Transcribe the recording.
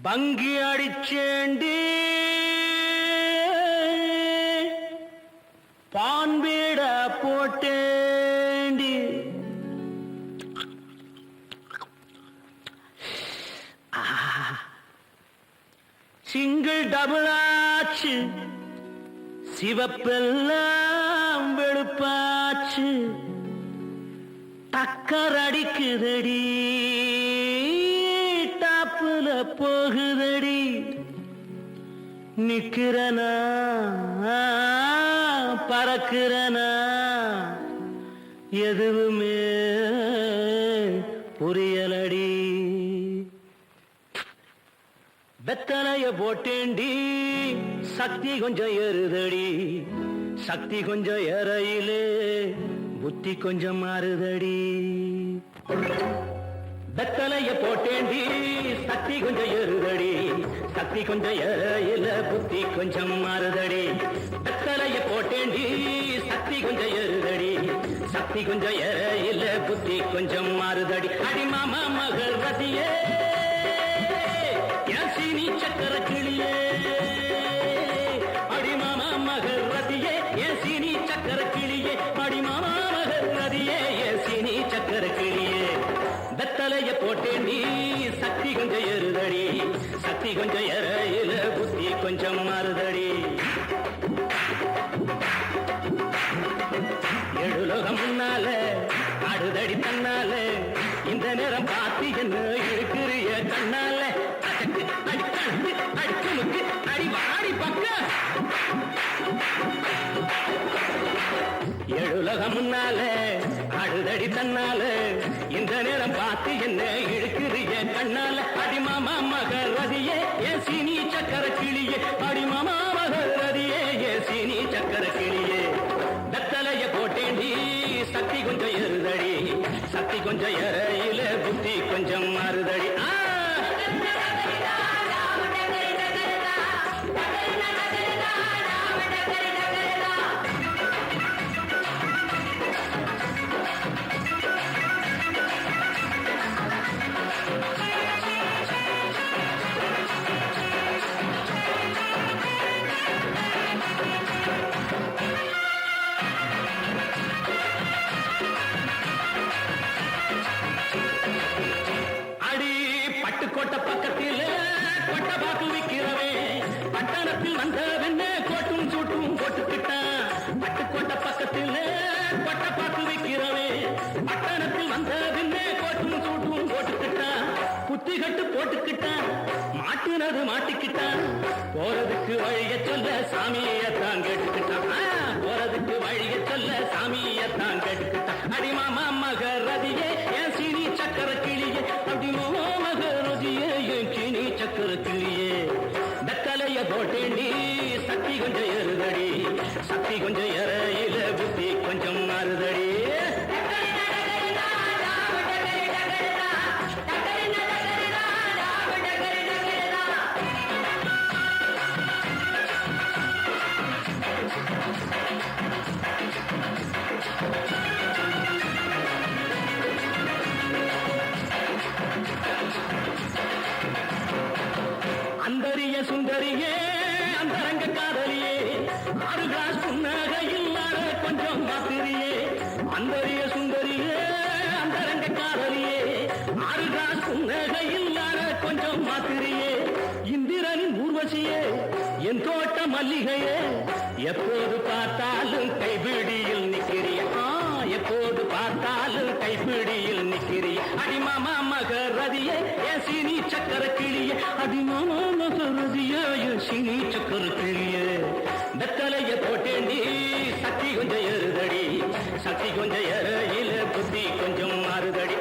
பங்கி அடிச்சேண்டி பான்பீட போட்டேண்டி single double ஆச்சு சிவப்பெல்லாம் வெளுப்பாச்சு டக்கர் அடிக்குதடி டாப்புல போகுதடி நிக்கிறனா பறக்கிறனா எதுவுமே புரியலடி வெத்தலைய போட்டேண்டி சக்தி கொஞ்சம் ஏறுதடி சக்தி கொஞ்சம் ஏறையிலே புத்தி கொஞ்சம் மாறுதடி வெத்தலைய போட்டேண்டி சக்தி கொஞ்சம் ஏறுதடி சக்தி கொஞ்சம் ஏறையில புத்தி கொஞ்சம் மாறுதடி வெத்தலைய போட்டேண்டி சக்தி கொஞ்சம் ஏறுதடி சக்தி கொஞ்சம் ஏறையில புத்தி கொஞ்சம் மாறுதடி அடிமாமா மகள் ரதியே சீனி சக்கர கிளியே அடிமாமா மகள் ரதியே ஏன் சீனி சக்கர கிளியே அடிமாமா மகள் ரதியே ஏன் சீனி சக்கர கிளியே வெத்தலைய போட்டேண்டி சக்தி கொஞ்சம் ஏறுதடி சக்தி கொஞ்சம் ஏறையில புத்தி கொஞ்சம் மாறுதடி எழுலோகம் முன்னால ஆடுதடி தன்னால இந்த நேரம் பார்த்து என்ன இருக்கிறிய கண்ணால எழுலகம் முன்னால ஆடுதடி தன்னால இந்த நேரம் பார்த்து என்ன இழுக்கிறிய கண்ணால அடிமாமா மகள் ரதியே ஏன் சீனி சக்கர கிளியே அடிமாமா மகள் ரதியே ஏன் சீனி சக்கர கிளியே வெத்தலைய போட்டேண்டி சக்தி கொஞ்சம் ஏறுதடி சக்தி கொஞ்சம் ஏறையில புத்தி கொஞ்சம் மாறுதடி கோட்டை பக்கத்தில் கொட்டை பாக்கு விற்கிறவே பட்டணத்தில் வந்த வெண்ணே கோட்டும் சூட்டும் போட்டுக்கிட்டான் பட்டுக்கோட்டை பக்கத்தில் கொட்டை பாக்கு விற்கிறவே பட்டணத்தில் வந்த வெண்ணே கோட்டும் சூட்டும் போட்டுக்கிட்டான் புத்தி கட்டு போட்டுக்கிட்டான் மாட்டுனது மாட்டிக்கிட்டான் போறதுக்கு வழிய சொல்ல சாமியத்தான் கேட்டுக்கிட்டான் போறதுக்கு வழிய சொல்ல சாமியத்தான் கேட்டுக்கிட்டான் அடிமாமா மக ரதியே என் சீனி சக்கர கிளியே அடிமாமா மக ரதியே என் சீனி சக்கர கிளியே வெத்தலைய போட்டேண்டி சக்தி கொஞ்சம் ஏறுதடி சக்தி கொஞ்சம் ஏறையில புத்தி கொஞ்சம் மாறுதடி அந்தரிய சுந்தரியே அந்தரங்க காதலியே 6 கிளாஸ் புன்னகை இல்லாத கொஞ்சம் மாத்திரியே அந்தரிய சுந்தரியே அந்தரங்க காதலியே 6 கிளாஸ் புன்னகை இல்லாத கொஞ்சம் மாத்திரியே இந்திரனின் ஊர்வசியே என் தோட்ட மல்லிகையே எப்போது பார்த்தாலும் கைபிடியில் நிற்கிறிய எப்போது பார்த்தாலும் கைப்பிடியில் நிற்கிறிய அடிமாமா மக ரதியே என் சீனி சக்கர கிளியே அடிமாமா மக ரதியே என் சீனி சக்கர கிளியே வெத்தலைய போட்டேண்டி சக்தி கொஞ்சம் ஏறுதடி சக்தி கொஞ்சம் ஏறையில புத்தி கொஞ்சம் மாறுதடி